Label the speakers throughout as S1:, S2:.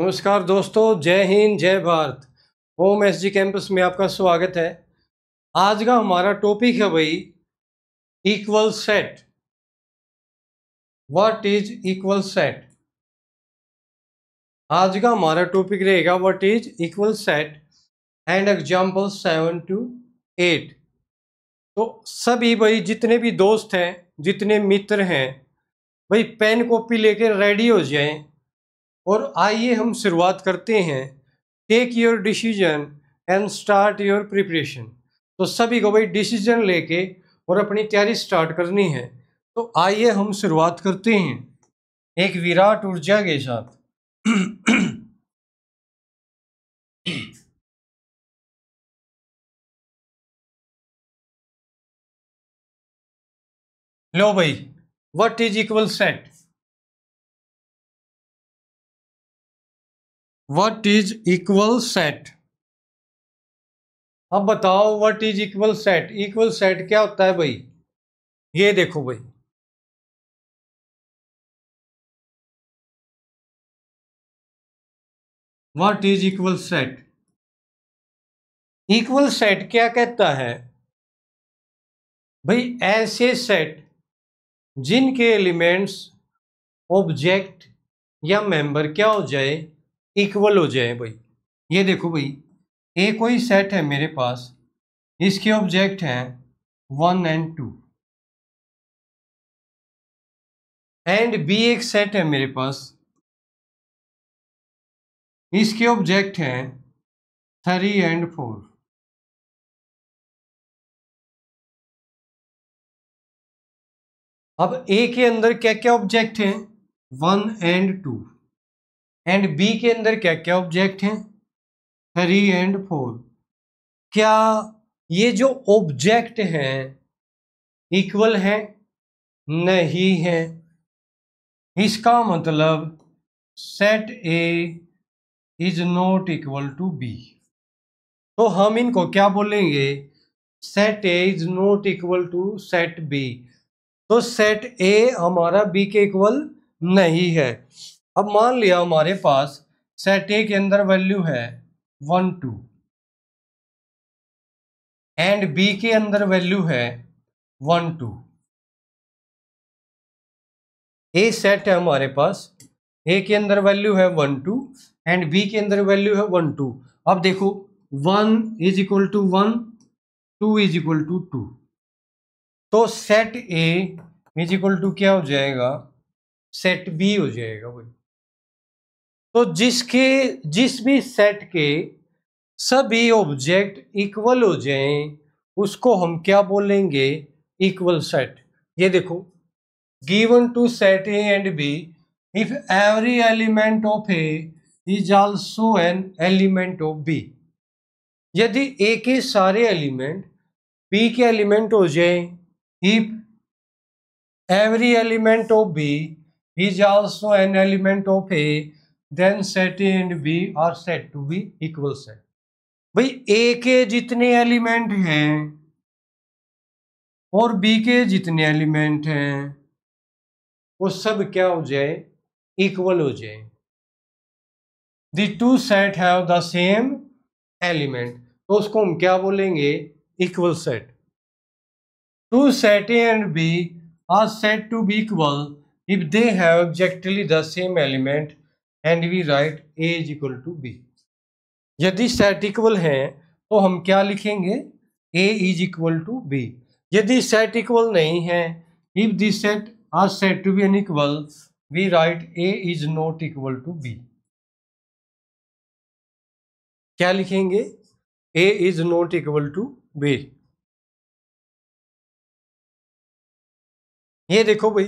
S1: नमस्कार दोस्तों, जय हिंद जय भारत। होम एसजी कैंपस में आपका स्वागत है। आज का हमारा टॉपिक है भाई equal set. What is equal set. आज का हमारा टॉपिक रहेगा what is equal set and example 7 to 8। तो सभी भाई जितने भी दोस्त हैं, जितने मित्र हैं, भाई पेन कॉपी लेकर रेडी हो जाएं और आइए हम शुरुआत करते हैं। Take your decision and start your preparation. तो सभी को भाई डिसीजन लेके और अपनी तैयारी स्टार्ट करनी है। तो आइए हम शुरुआत करते हैं एक विराट ऊर्जा के साथ। लो भाई, what is equal set. What is equal set. अब बताओ what is equal set. Equal set क्या होता है भाई। ये देखो भाई, what is equal set. Equal set क्या कहता है भाई, ऐसे सेट जिनके एलिमेंट्स ऑब्जेक्ट या मेंबर क्या हो जाए, इक्वल हो जाए भाई। ये देखो भाई, ए कोई सेट है मेरे पास, इसके ऑब्जेक्ट हैं 1 and 2 एंड बी एक सेट है मेरे पास, इसके ऑब्जेक्ट हैं 3 and 4। अब ए के अंदर क्या क्या ऑब्जेक्ट हैं 1 and 2 एंड बी के अंदर क्या क्या ऑब्जेक्ट हैं 3 and 4। क्या ये जो ऑब्जेक्ट हैं इक्वल है? नहीं है। इसका मतलब set A is not equal to B. तो हम इनको क्या बोलेंगे, set A is not equal to set B. तो सेट ए हमारा बी के इक्वल नहीं है। अब मान लिया हमारे पास सेट ए के अंदर वैल्यू है 1 2 एंड बी के अंदर वैल्यू है 1 2। ए सेट है हमारे पास, ए के अंदर वैल्यू है 1 2 एंड बी के अंदर वैल्यू है 1 2। अब देखो 1 is equal to 1, 2 is equal to 2। तो set A is equal to क्या हो जाएगा, सेट बी हो जाएगा भाई। तो जिस भी सेट के सभी ऑब्जेक्ट इक्वल हो जाएं उसको हम क्या बोलेंगे, इक्वल सेट। ये देखो, given to set A and B if every element of A is also an element of B. यदि ए के सारे एलिमेंट बी के एलिमेंट हो जाए, if every element of B is also an element of A, then set A and B are said to be equal set। भाई A के जितने element हैं और B के जितने एलिमेंट हैं वो सब क्या हो जाए, इक्वल हो जाए। The two set have the same element, तो उसको हम क्या बोलेंगे, equal set. Two set A and B are said to be equal if they have exactly the same element and we write A is equal to B। यदि set equal है तो हम क्या लिखेंगे, A is equal to B। यदि set equal नहीं है, if the set are said to be unequal, we write A is not equal to B। क्या लिखेंगे, A is not equal to B। ये देखो भाई,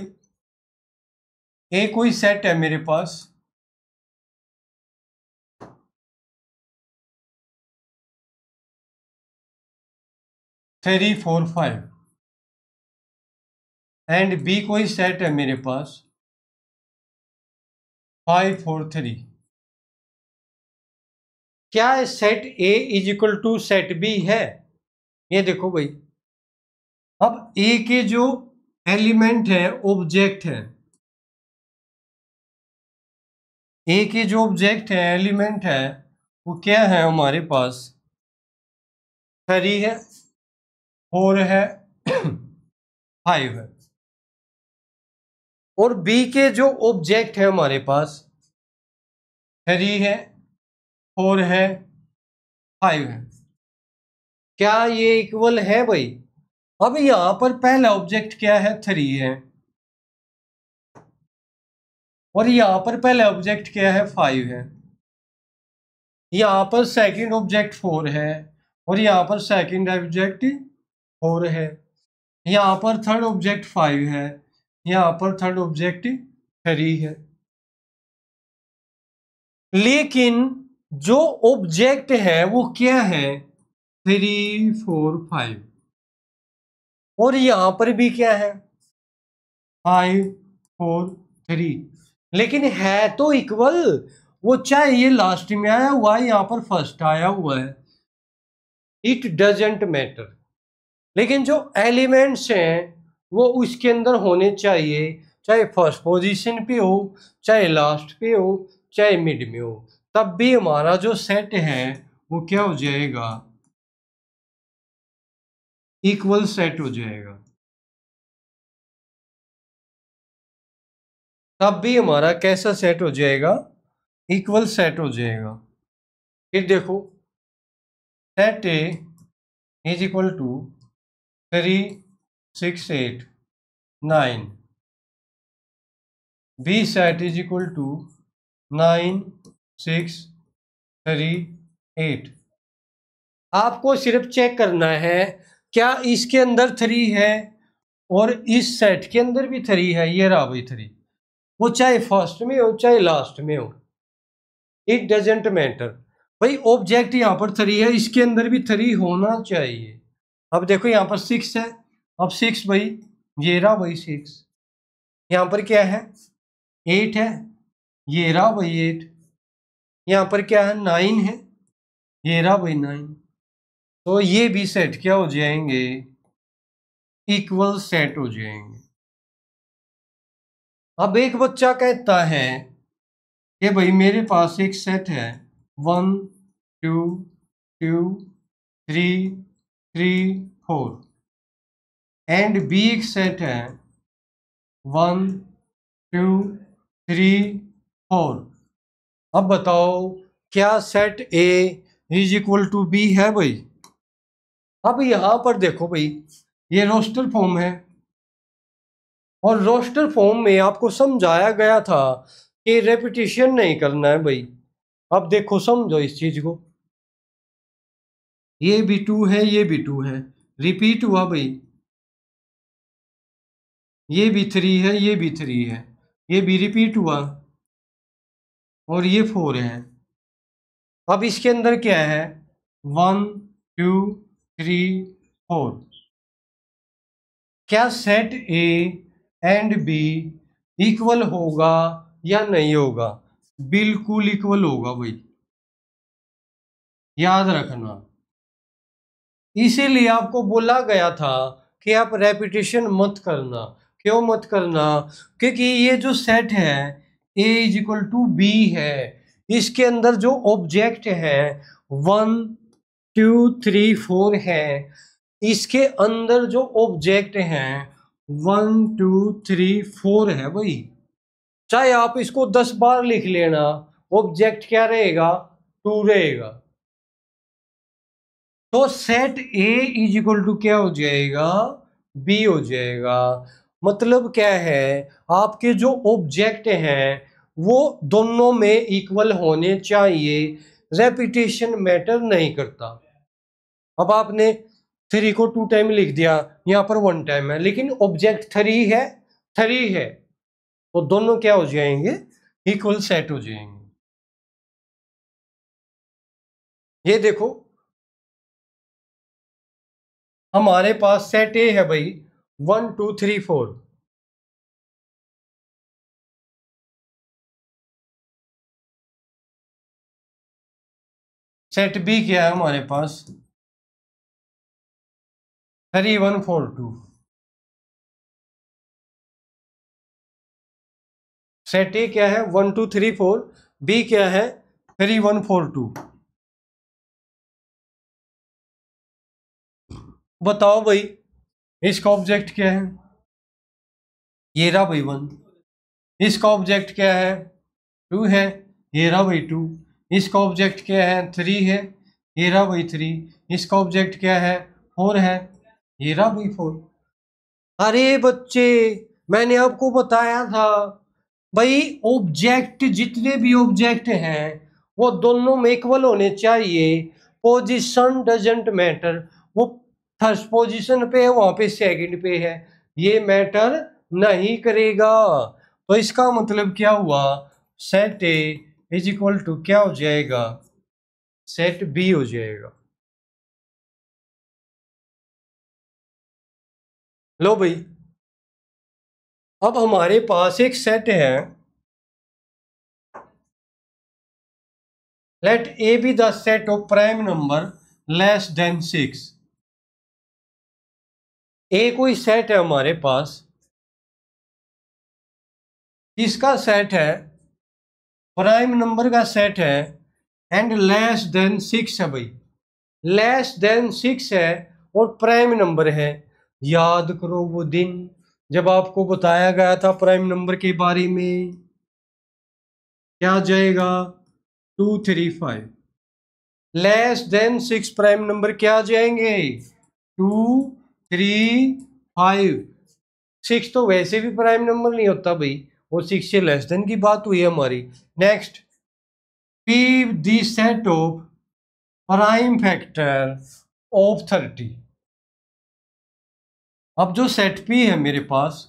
S1: A कोई सेट है मेरे पास, 3 4 5 एंड बी कोई सेट है मेरे पास 5 4 3। क्या set A is equal to set B है? ये देखो भाई, अब ए के जो एलिमेंट है ऑब्जेक्ट है, ए के जो ऑब्जेक्ट है, एलिमेंट है, वो क्या है हमारे पास? 3 है, 4 है, 5 है। और बी के जो ऑब्जेक्ट है हमारे पास 3 है, 4 है, 5 है। क्या ये इक्वल है भाई? अब यहां पर पहला ऑब्जेक्ट क्या है? 3 है, और यहां पर पहला ऑब्जेक्ट क्या है? 5 है। यहां पर सेकंड ऑब्जेक्ट 4 है, और यहां पर सेकंड ऑब्जेक्ट 4 है। यहां पर थर्ड ऑब्जेक्ट 5 है, यहां पर थर्ड ऑब्जेक्ट 3 है। लेकिन जो ऑब्जेक्ट है वो क्या है? 3, 4, 5। और यहां पर भी क्या है? 5, 4, 3। लेकिन है तो इक्वल। वो चाहे ये लास्ट में आया हुआ है, यहां पर फर्स्ट आया हुआ है, इट डजेंट मैटर। लेकिन जो एलिमेंट्स हैं वो उसके अंदर होने चाहिए, चाहे फर्स्ट पोजीशन पे हो, चाहे लास्ट पे हो, चाहे मिड में हो। तब भी हमारा जो सेट है वो क्या हो जाएगा? इक्वल सेट हो जाएगा। तब भी हमारा कैसा सेट हो जाएगा? इक्वल सेट हो जाएगा। फिर देखो, set A is equal to 3, 6, 8, 9। B set is equal to 9, 6, 3, 8। आपको सिर्फ चेक करना है क्या इसके अंदर 3 है और इस सेट के अंदर भी 3 है। ये रहा भाई 3, वो चाहे फर्स्ट में हो चाहे लास्ट में हो, इट डजेंट मैटर। भाई ऑब्जेक्ट यहाँ पर 3 है, इसके अंदर भी 3 होना चाहिए। अब देखो यहाँ पर 6 है, अब 6 भाई, ये रहा भाई 6। यहाँ पर क्या है? 8 है, ये रहा भाई 8। यहाँ पर क्या है? 9 है, ये रहा भाई 9। तो ये भी सेट क्या हो जाएंगे? इक्वल सेट हो जाएंगे। अब एक बच्चा कहता है कि भाई मेरे पास एक सेट है 1, 2, 2, 3, 3, 4, एंड बी एक सेट है 1, 2, 3, 4। अब बताओ क्या set A is equal to B है भाई? अब यहां पर देखो भाई, ये रोस्टर फॉर्म है, और रोस्टर फॉर्म में आपको समझाया गया था कि रेपिटेशन नहीं करना है भाई। अब देखो समझो इस चीज को, ये भी 2 है, ये भी 2 है, रिपीट हुआ भाई। ये भी 3 है, ये भी 3 है, ये भी रिपीट हुआ, और ये 4 है। अब इसके अंदर क्या है? 1, 2, 3, 4। क्या set A and B equal होगा या नहीं होगा? बिल्कुल इक्वल होगा भाई, याद रखना। इसीलिए आपको बोला गया था कि आप रेपिटेशन मत करना। क्यों मत करना? क्योंकि ये जो सेट है ए इज इक्वल टू बी है, इसके अंदर जो ऑब्जेक्ट है 1, 2, 3, 4 है, इसके अंदर जो ऑब्जेक्ट हैं 1, 2, 3, 4 है भाई। चाहे आप इसको 10 बार लिख लेना, ऑब्जेक्ट क्या रहेगा? 2 रहेगा। तो set A is equal to क्या हो जाएगा? बी हो जाएगा। मतलब क्या है? आपके जो ऑब्जेक्ट हैं वो दोनों में इक्वल होने चाहिए, रेपिटेशन मैटर नहीं करता। अब आपने 3 को 2 टाइम लिख दिया, यहाँ पर 1 टाइम है, लेकिन ऑब्जेक्ट 3 है, 3 है, तो दोनों क्या हो जाएंगे? इक्वल सेट हो जाएंगे। ये देखो, हमारे पास सेट ए है भाई 1, 2, 3, 4। सेट बी क्या है हमारे पास? 3, 1, 4, 2। सेट ए क्या है? 1, 2, 3, 4। बी क्या है 3142। बताओ भाई इसका ऑब्जेक्ट क्या है, ये रहा भाई 1। इसका ऑब्जेक्ट क्या है 2 है, ये रहा भाई 2। इसका ऑब्जेक्ट क्या है 3 है, ये रहा भाई 3। इसका ऑब्जेक्ट क्या है 4 है, ये रहा भाई 4। अरे बच्चे मैंने आपको बताया था भाई ऑब्जेक्ट जितने भी ऑब्जेक्ट हैं वो दोनों में इक्वल होने चाहिए। पोजीशन डजंट मैटर, वो फर्स्ट पोजीशन पे है वहां पे सेकंड पे है, ये मैटर नहीं करेगा। तो इसका मतलब क्या हुआ, set A is equal to क्या हो जाएगा, सेट बी हो जाएगा। लो भाई अब हमारे पास एक सेट है, let A be the set of prime number less than 6। A कोई सेट है हमारे पास, किसका सेट है, प्राइम नंबर का सेट है, एंड लेस देन 6 है भाई, लेस देन 6 है और प्राइम नंबर है। याद करो वो दिन जब आपको बताया गया था प्राइम नंबर के बारे में, क्या आ जाएगा 235। लेस देन 6 प्राइम नंबर क्या आ जाएंगे 235। 6 तो वैसे भी प्राइम नंबर नहीं होता भाई, वो 6 से लेस देन की बात हुई हमारी। Next, P the set of prime factor of 30। अब जो सेट पी है मेरे पास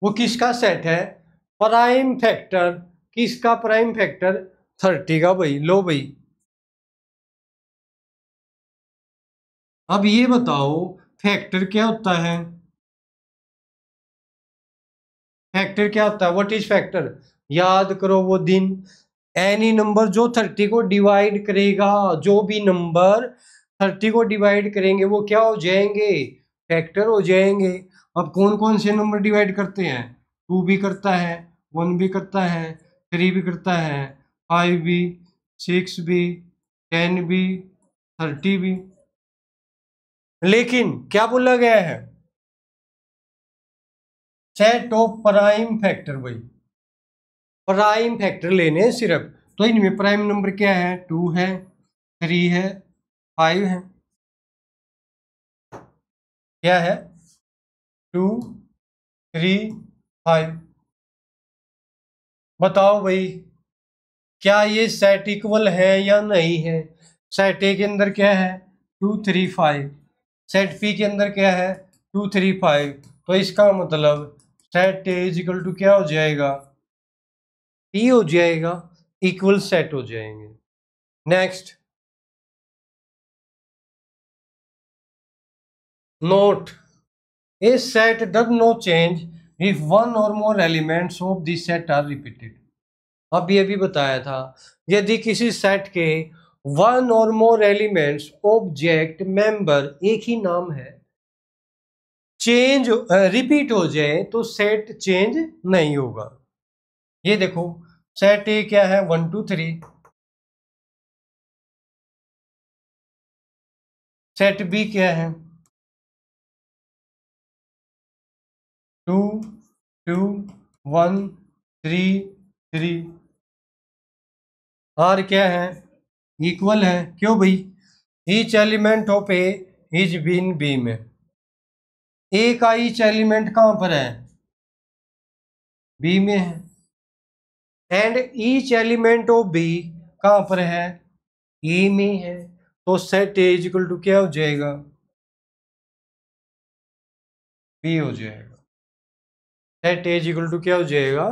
S1: वो किसका सेट है, प्राइम फैक्टर, किसका प्राइम फैक्टर 30 का भाई। लो भाई अब ये बताओ फैक्टर क्या होता है, फैक्टर क्या होता है, व्हाट इज फैक्टर। याद करो वो दिन, एनी नंबर जो 30 को डिवाइड करेगा, जो भी नंबर 30 को डिवाइड करेंगे वो क्या हो जाएंगे, फैक्टर हो जाएंगे। अब कौन कौन से नंबर डिवाइड करते हैं, 2 भी करता है, 1 भी करता है, 3 भी करता है, 5 भी, 6 भी, 10 भी, 30 भी। लेकिन क्या बोला गया है, सेट ऑफ प्राइम फैक्टर भाई, प्राइम फैक्टर लेने हैं सिर्फ। तो इनमें प्राइम नंबर क्या है 2 है, 3 है, 5 है, क्या है 2, 3, 5। बताओ भाई क्या ये सेट इक्वल है या नहीं है। सेट ए के अंदर क्या है 2, 3, 5, सेट पी के अंदर क्या है 2, 3, 5। तो इसका मतलब set A is equal to क्या हो जाएगा, पी हो जाएगा, इक्वल सेट हो जाएंगे। Next, note, a set does not change if one or more elements of the set are repeated। अब ये भी बताया था यदि किसी सेट के वन और मोर एलिमेंट्स ऑब्जेक्ट मेंबर एक ही नाम है, चेंज रिपीट हो जाए तो सेट चेंज नहीं होगा। ये देखो सेट ए क्या है 1, 2, 3, सेट बी क्या है 2, 2, 1, 3, 3, आर क्या है इक्वल है। क्यों भाई, each element of A is been B में, ए का ईच एलिमेंट कहां पर है बी में है, and each element of B कहां पर है ए में है। तो set A is equal to क्या हो जाएगा, बी हो जाएगा। Set A is equal to क्या हो जाएगा,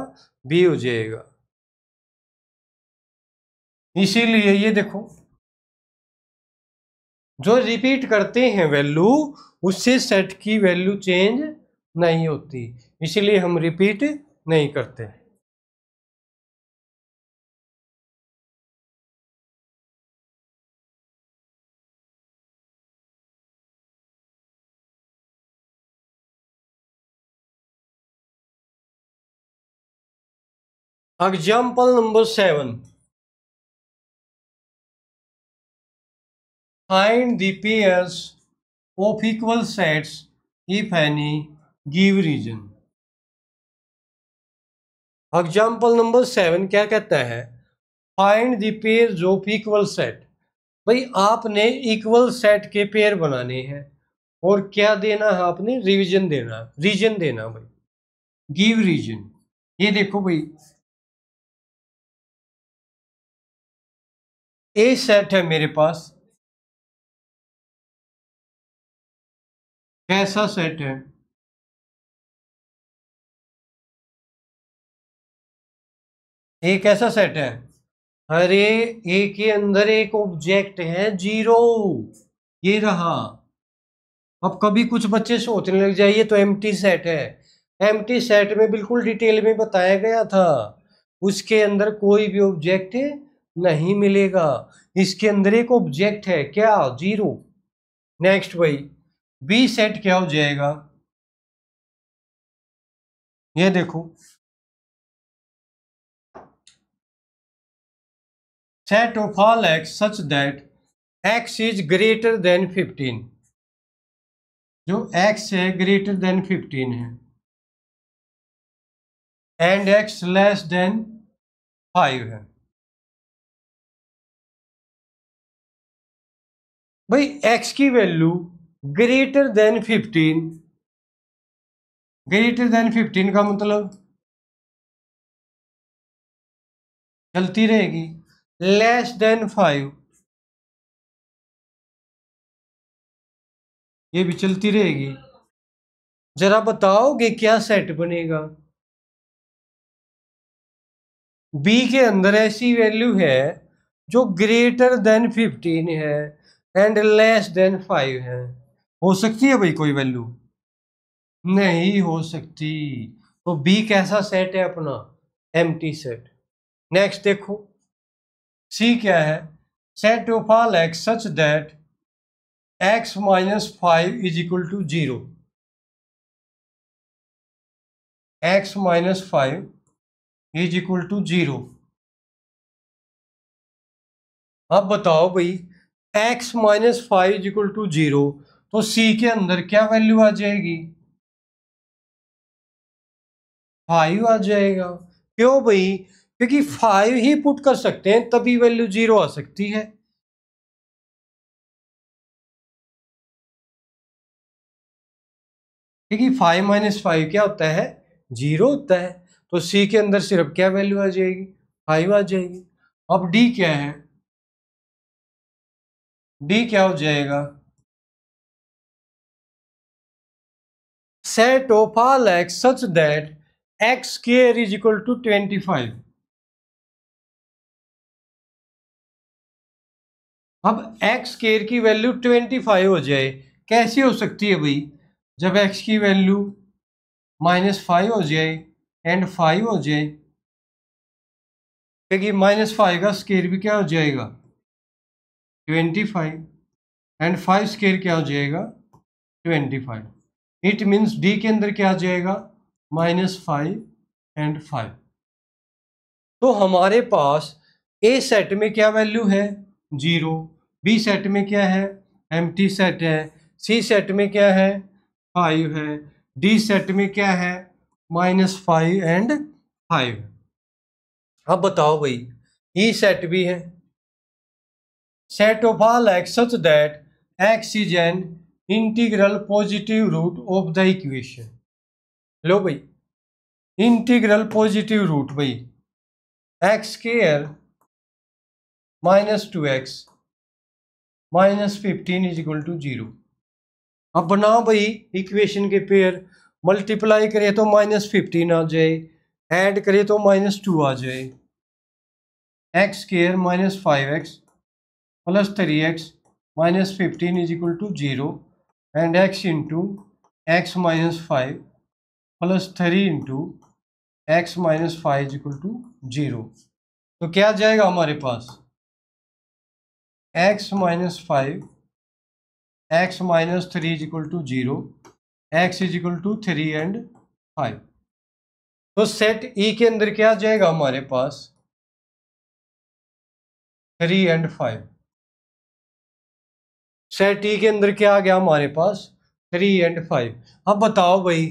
S1: बी हो जाएगा। इसीलिए ये देखो जो रिपीट करते हैं वैल्यू उससे सेट की वैल्यू चेंज नहीं होती, इसीलिए हम रिपीट नहीं करते। Example number 7, find the pairs of equal sets if any, give reason. Example number 7 क्या कहता है, find the pairs of equal set. भाई आपने इक्वल सेट के पेयर बनाने हैं और क्या देना है, आपने रिवीजन देना, रीजन देना। भाई गिव रीजन। ये देखो भाई, ए सेट है मेरे पास, कैसा सेट है, ए कैसा सेट है, अरे ए के अंदर एक ऑब्जेक्ट है 0, ये रहा। अब कभी कुछ बच्चे सोचने लग जाइए तो एम्प्टी सेट है, एम्प्टी सेट में बिल्कुल डिटेल में बताया गया था, उसके अंदर कोई भी ऑब्जेक्ट नहीं मिलेगा, इसके अंदर एक ऑब्जेक्ट है क्या, 0। नेक्स्ट भाई, बी सेट क्या हो जाएगा, ये देखो, set of all x such that x is greater than 15, जो एक्स है ग्रेटर देन 15 है, एंड एक्स लेस देन 5 है। भाई एक्स की value greater than 15, greater than 15 का मतलब चलती रहेगी, लेस देन 5 ये भी चलती रहेगी। जरा बताओगे क्या सेट बनेगा, बी के अंदर ऐसी वैल्यू है जो ग्रेटर देन 15 है एंड लेस देन 5 है, हो सकती है भाई कोई वैल्यू, नहीं हो सकती। तो बी कैसा सेट है अपना, एम्प्टी सेट। नेक्स्ट देखो, सी क्या है, set of all x such that X minus 5 is equal to 0, X minus 5 is equal to 0। अब बताओ भाई, x minus 5 is equal to 0, तो c के अंदर क्या वैल्यू आ जाएगी, 5 आ जाएगा। क्यों भाई, क्योंकि 5 ही पुट कर सकते हैं तभी वैल्यू 0 आ सकती है। क्योंकि 5 माइनस 5 क्या होता है, 0 होता है। तो c के अंदर सिर्फ क्या वैल्यू आ जाएगी, 5 आ जाएगी। अब d क्या है, d क्या हो जाएगा, set of all x such that X square is equal to 25। अब एक्स स्क्वायर की वैल्यू 25 हो जाए, कैसे हो सकती है भाई, जब एक्स की वैल्यू -5 हो जाए एंड 5 हो जाए, क्योंकि -5 का स्क्वायर भी क्या हो जाएगा, 25, एंड 5 स्क्वायर क्या हो जाएगा, 25। इट मीन्स डी के अंदर क्या आ जाएगा, -5 एंड 5। तो हमारे पास ए सेट में क्या वैल्यू है, 0, बी सेट में क्या है, एम्प्टी सेट है, सी सेट में क्या है, 5 है, डी सेट में क्या है, -5 एंड 5। अब बताओ भाई, ई सेट भी है, set of all x such that x is an integral positive root of the equation. लो भाई, इंटीग्रल पॉजिटिव रूट भाई, x square -2x -15 is equal to 0। अब बनाओ भाई इक्वेशन के पेयर, मल्टीप्लाई करें तो -15 आ जाए, ऐड करें तो -2 आ जाए, X square -5x plus 3x -15 is equal to 0, and x into X -5 plus 3 into X -5 is equal to 0। तो क्या आ जाएगा हमारे पास, x -5 x -3 is equal to 0, x is equal to 3 and 5। तो सेट ई के अंदर क्या आ जाएगा हमारे पास 3 and 5। सेट ई के अंदर क्या आ गया हमारे पास 3 and 5। अब बताओ भाई,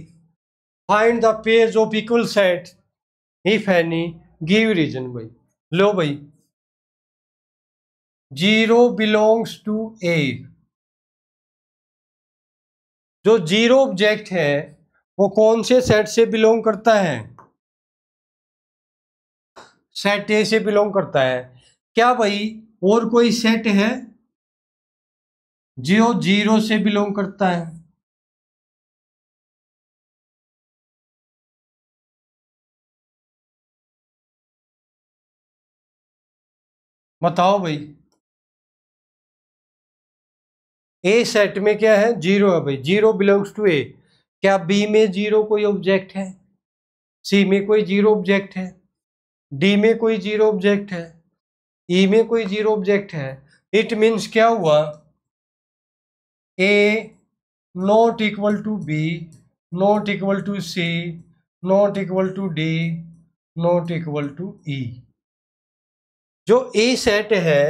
S1: find the pairs of equal set if any, give reason. भाई लो भाई, 0 बिलोंग्स टू ए। जो जीरो ऑब्जेक्ट है वो कौन से सेट से बिलोंग करता है? सेट ए से बिलोंग करता है। क्या भाई और कोई सेट है जो जीरो से बिलोंग करता है? बताओ भाई। ए सेट में क्या है? जीरो है भाई, जीरो बिलोंग्स टू ए। क्या बी में जीरो कोई ऑब्जेक्ट है? सी में कोई जीरो ऑब्जेक्ट है? डी में कोई जीरो ऑब्जेक्ट है? ई में कोई जीरो ऑब्जेक्ट है? इट मीन्स क्या हुआ? A not equal to B, not equal to C, not equal to D, not equal to E. जो ए सेट है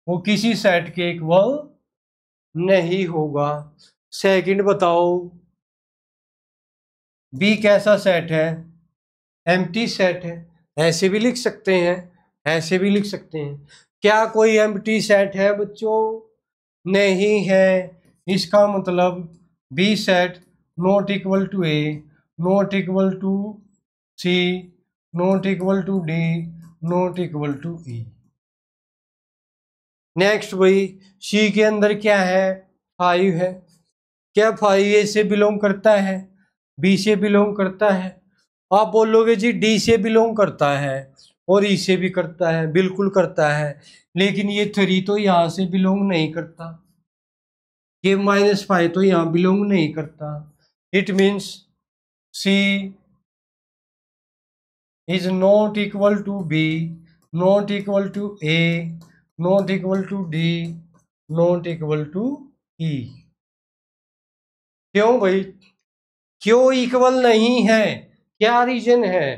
S1: वो किसी सेट के इक्वल नहीं होगा। सेकंड बताओ, बी कैसा सेट है? एम्प्टी सेट है। ऐसे भी लिख सकते हैं, ऐसे भी लिख सकते हैं। क्या कोई एम्प्टी सेट है बच्चों? नहीं है। इसका मतलब B set not equal to A, not equal to C, not equal to D, not equal to E. Next भाई, सी के अंदर क्या है? 5 है। क्या 5 ए से बिलोंग करता है? बी से बिलोंग करता है? आप बोलोगे जी डी से बिलोंग करता है और ई से भी करता है। बिल्कुल करता है, लेकिन ये 3 तो यहाँ से बिलोंग नहीं करता, ये -5 तो यहाँ बिलोंग नहीं करता। It means C is not equal to B, not equal to A, not equal to D, not equal to E. क्यों भाई, क्यों इक्वल नहीं है? क्या रीजन है?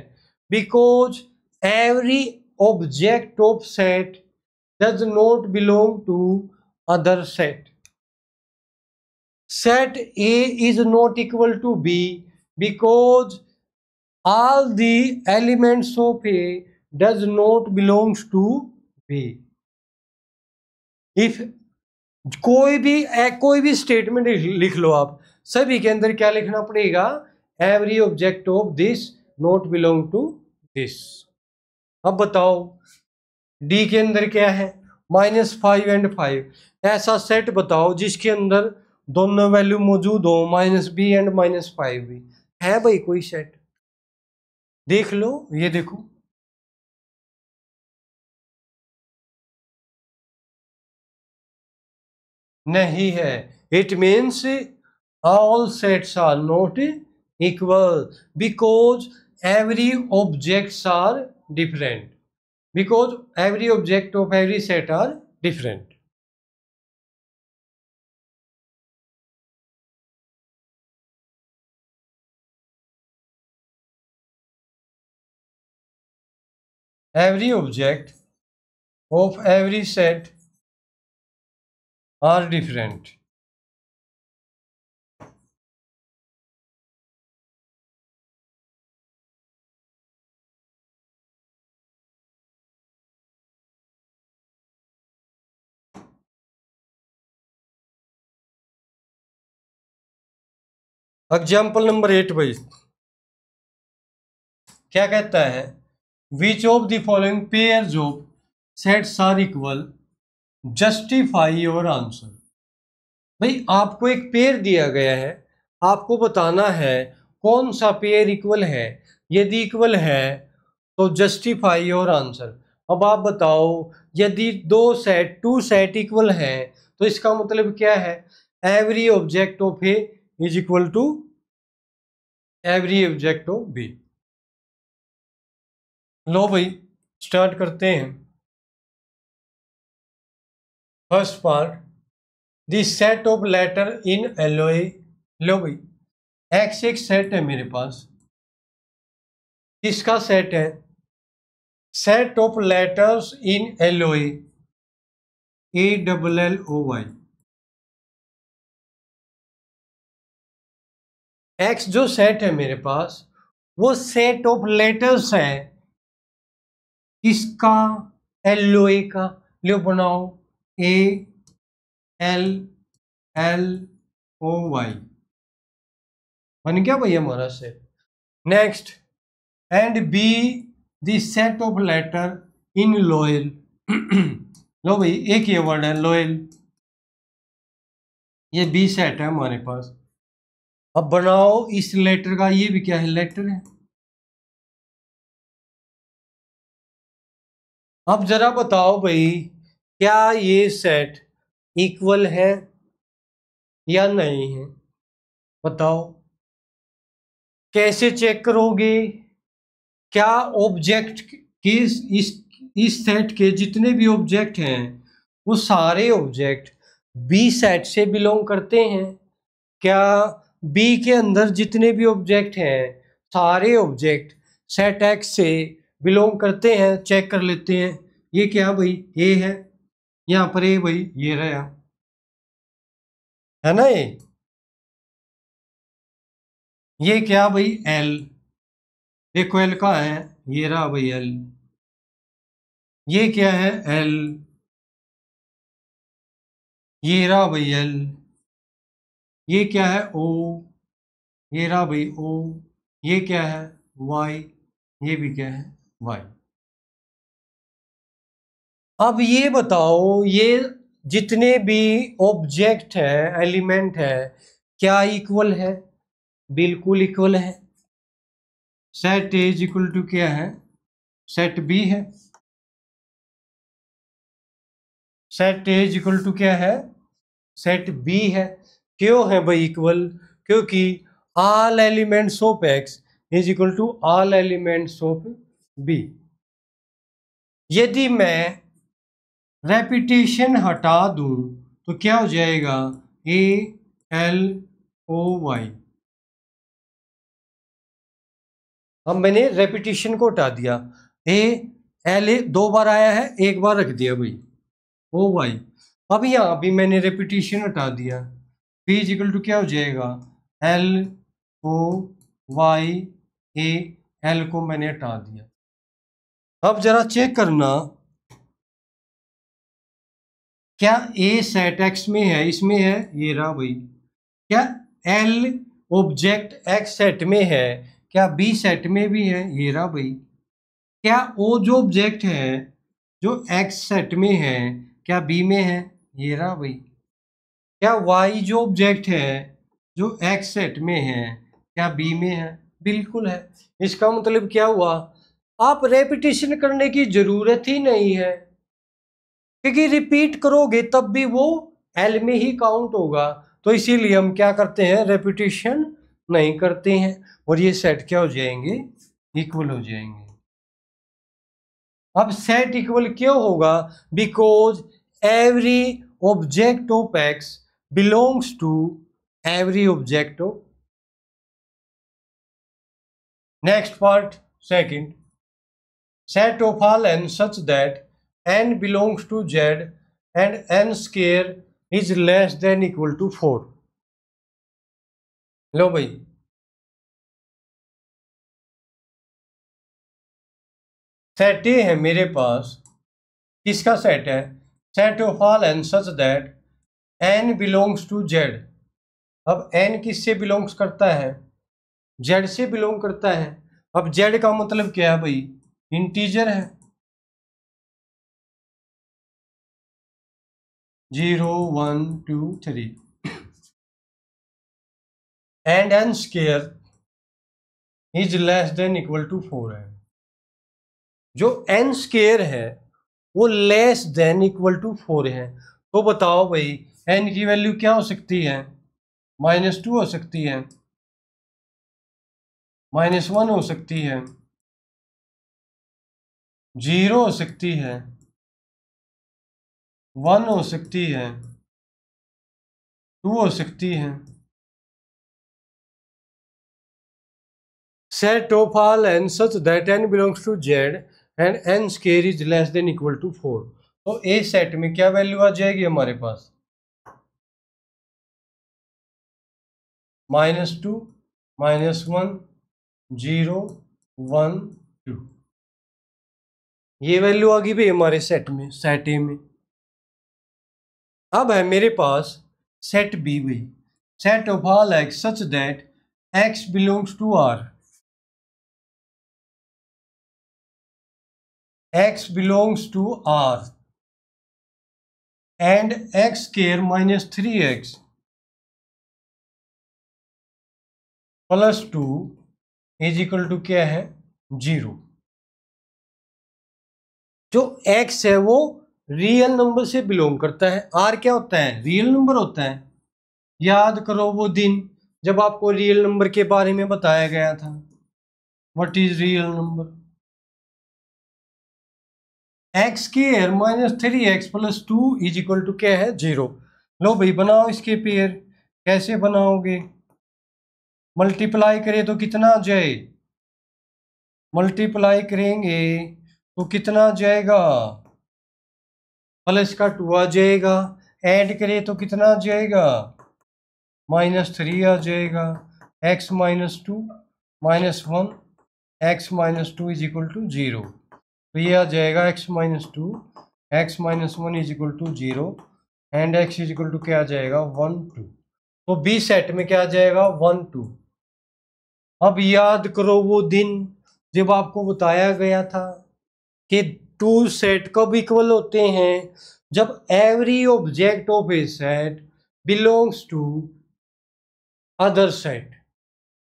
S1: Because every object of set does not belong to other set. Set A is not equal to B because all the elements of A does not belongs to B. If कोई भी statement लिख लो आप, सभी के अंदर क्या लिखना पड़ेगा? Every object of this not belong to this. अब बताओ, डी के अंदर क्या है? -5 and 5। ऐसा सेट बताओ जिसके अंदर दोनों वैल्यू मौजूद हो, -b एंड -5 भी। है भाई कोई सेट? देख लो, ये देखो। नहीं है। It means all sets are not equal because every objects are different, because every object of every set are different. Every object of every set are different. Example number 8 भाई क्या कहता है? Which of the following pairs of sets are equal, justify your answer. भाई आपको एक pair दिया गया है, आपको बताना है कौन सा पेयर इक्वल है। यदि इक्वल है तो जस्टिफाई योर आंसर। अब आप बताओ, यदि टू सेट इक्वल है तो इसका मतलब क्या है? Every object of A is equal to every object of B. लो भाई स्टार्ट करते हैं। First part, the set of letter in alloy. लो भाई, एक्स एक सेट है मेरे पास, किसका सेट है? Set of letters in LOA, ALLOY। X जो सेट है मेरे पास, वो सेट ऑफ लेटर्स है किसका? एलओए का। लो बनाओ, ALLOY। बन गया भाई हमारा सेट। Next, and B the set of letter in loyal. लो भाई, एक ये वर्ड है लॉयल, ये बी सेट है हमारे पास। अब बनाओ इस लेटर का, ये भी क्या है? लेटर है। अब जरा बताओ भाई, क्या ये सेट इक्वल है या नहीं है? बताओ, कैसे चेक करोगे? क्या ऑब्जेक्ट किस इस सेट के जितने भी ऑब्जेक्ट हैं, वो सारे ऑब्जेक्ट बी सेट से बिलोंग करते हैं? क्या बी के अंदर जितने भी ऑब्जेक्ट हैं, सारे ऑब्जेक्ट सेट एक्स से बिलोंग करते हैं? चेक कर लेते हैं। ये क्या भाई? ए है, यहाँ पर ए भाई, ये रहा, है ना ये क्या भाई? एल। देखो एल का है, ये रहा भाई एल। ये क्या है? एल। ये रहा भाई एल। ये क्या है? ओ। ये रहा भाई ओ। ये क्या है? वाई। ये भी क्या है? वाई। अब ये बताओ, ये जितने भी ऑब्जेक्ट है, एलिमेंट है, क्या इक्वल है? बिल्कुल इक्वल है। Set A is equal to क्या है? सेट बी है। Set A is equal to क्या है? सेट बी है। क्यों है भाई इक्वल? क्योंकि all elements of X is equal to all elements of B. यदि मैं रेपिटेशन हटा दूं तो क्या हो जाएगा? ALOY। अब मैंने रेपिटेशन को हटा दिया, ए एल ए दो बार आया है, एक बार रख दिया भाई, ओ वाई। अब यहाँ भी मैंने रेपिटेशन हटा दिया, P इक्वल टू क्या हो जाएगा? LOY। ए एल को मैंने हटा दिया। अब जरा चेक करना, क्या ए सेट एक्स में है? इसमें है, ये रहा भाई। क्या एल ऑब्जेक्ट एक्स सेट में है? क्या बी सेट में भी है? ये रहा भाई। क्या ओ जो ऑब्जेक्ट है जो एक्स सेट में है, क्या बी में है? ये रहा भाई। क्या वाई जो ऑब्जेक्ट है जो एक्स सेट में है, क्या बी में है? बिल्कुल है। इसका मतलब क्या हुआ? आप रेपिटेशन करने की जरूरत ही नहीं है, क्योंकि रिपीट करोगे तब भी वो एल में ही काउंट होगा। तो इसीलिए हम क्या करते हैं? रेपिटेशन नहीं करते हैं, और ये सेट क्या हो जाएंगे? इक्वल हो जाएंगे। अब सेट इक्वल क्यों होगा? Because every object of X belongs to every object of. Next part, second, set of all n such that n belongs to Z and n square is less than equal to 4। लो भाई, set A है मेरे पास, किसका set है? Set of all n such that n belongs to Z। अब n किससे belongs करता है? Z से बिलोंग करता है। अब Z का मतलब क्या है भाई? इंटीजर है, 0 1 2 3। And n square is less than equal to 4 है। जो n स्क्वायर है वो लेस देन इक्वल टू 4 है। तो बताओ भाई, n की वैल्यू क्या हो सकती है? -2 हो सकती है, -1 हो सकती है, 0 हो सकती है, 1 हो सकती है, 2 हो सकती है, set of all n such that n belongs to Z and n square is less than equal to 4। तो ए सेट में क्या वैल्यू आ जाएगी हमारे पास? -2, -1, 0, 1, 2। ये वैल्यू आ गई भाई हमारे सेट में, सेट ए में। अब है मेरे पास सेट बी भाई, set of all x such that X belongs to R, x belongs to R and x square minus 3x plus 2 is equal to क्या है? 0। जो x है वो रियल नंबर से बिलोंग करता है। R क्या होता है? रियल नंबर होता है। याद करो वो दिन जब आपको रियल नंबर के बारे में बताया गया था। What is real number? X square minus 3x plus 2 is equal to क्या है? 0। लो भाई बनाओ इसके पेयर। कैसे बनाओगे? मल्टीप्लाई करें तो कितना आ जाए? मल्टीप्लाई करेंगे तो कितना आ जाएगा? प्लस का 2 आ जाएगा। ऐड करें तो कितना आ जाएगा? -3 आ जाएगा। x minus 2 -1 x minus 2 is equal to 0। तो ये आ जाएगा x minus 2 x minus 1 is equal to 0 and x is equal to क्या आ जाएगा? 1 2। तो बी सेट में क्या आ जाएगा? 1 2। अब याद करो वो दिन जब आपको बताया गया था कि टू सेट कब इक्वल होते हैं? जब every object of A set belongs to other set.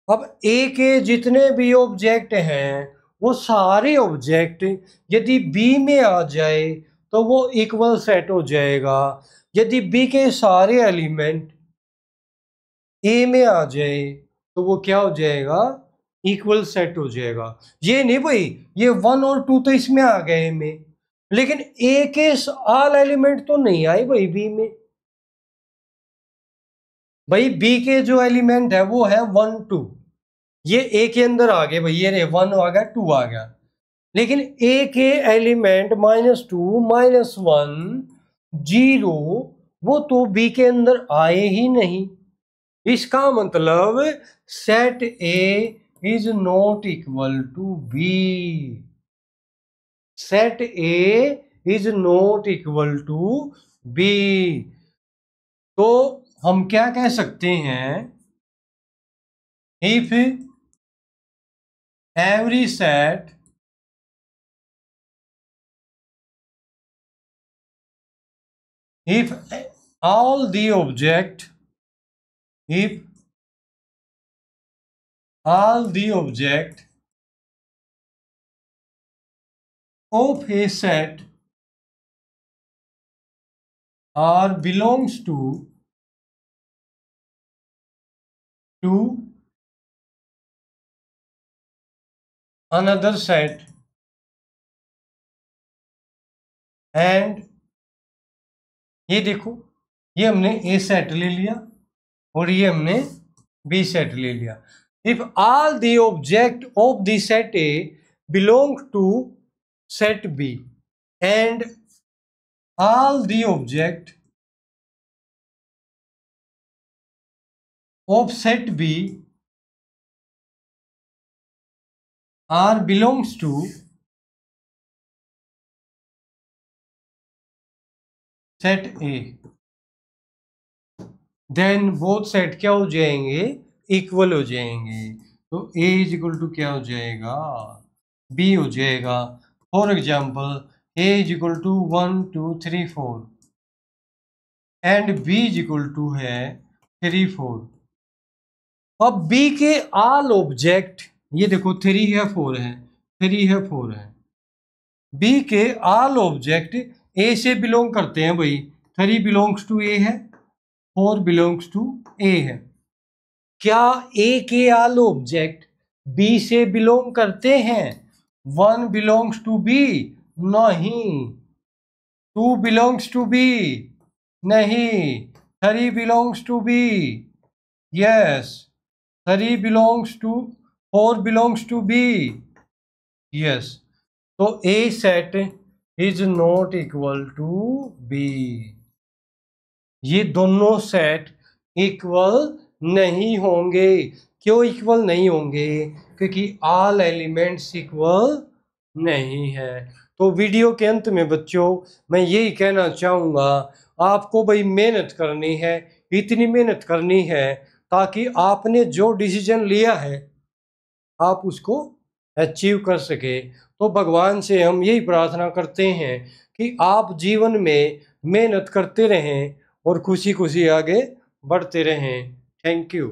S1: अब ए के जितने भी ऑब्जेक्ट हैं वो सारे ऑब्जेक्ट यदि बी में आ जाए तो वो इक्वल सेट हो जाएगा। यदि बी के सारे एलिमेंट ए में आ जाए तो वो क्या हो जाएगा? इक्वल सेट हो जाएगा। ये नहीं भाई ये 1 और 2 तो इसमें आ गए में, लेकिन ए के ऑल एलिमेंट तो नहीं आए भाई बी में। भाई बी के जो एलिमेंट है वो है 1 2, ये ए के अंदर आ गए भाई, ये रे 1 आ गया 2 आ गया, लेकिन ए के एलिमेंट -2 -1 0 वो तो बी के अंदर आए ही नहीं। इसका मतलब set A is not equal to B. Set A is not equal to B. तो हम क्या कह सकते हैं? If every set if all the object if all the object of a set are belongs to another set and ये देखो ये हमने ए सेट ले लिया और ये हमने बी सेट ले लिया। If all the object of the set A belong to set B and all the object of set B are belongs to set A, then both set क्या हो जाएंगे? इक्वल हो जाएंगे। तो ए इज इक्वल टू क्या हो जाएगा? B हो जाएगा। For example A is equal to 1 2 3 4 and B is equal to है 3 4। अब बी के ऑल ऑब्जेक्ट ये देखो 3 है 4 है 3 है 4 है। बी के ऑल ऑब्जेक्ट ए से बिलोंग करते हैं भाई। 3 बिलोंग्स टू ए है, 4 बिलोंग्स टू ए है। क्या ए के ऑल ऑब्जेक्ट बी से बिलोंग करते हैं? 1 बिलोंग्स टू बी? नहीं। 2 बिलोंग्स टू बी? नहीं। 3 belongs to B? Yes. 3 belongs to 4 belongs to B, yes. तो A set is not equal to B, ये दोनों सेट इक्वल नहीं होंगे। क्यों इक्वल नहीं होंगे? क्योंकि ऑल एलिमेंट्स इक्वल नहीं है। तो वीडियो के अंत में बच्चों मैं यही कहना चाहूँगा, आपको भाई मेहनत करनी है, इतनी मेहनत करनी है ताकि आपने जो डिसीजन लिया है आप उसको अचीव कर सके। तो भगवान से हम यही प्रार्थना करते हैं कि आप जीवन में मेहनत करते रहें और खुशी खुशी आगे बढ़ते रहें। Thank you.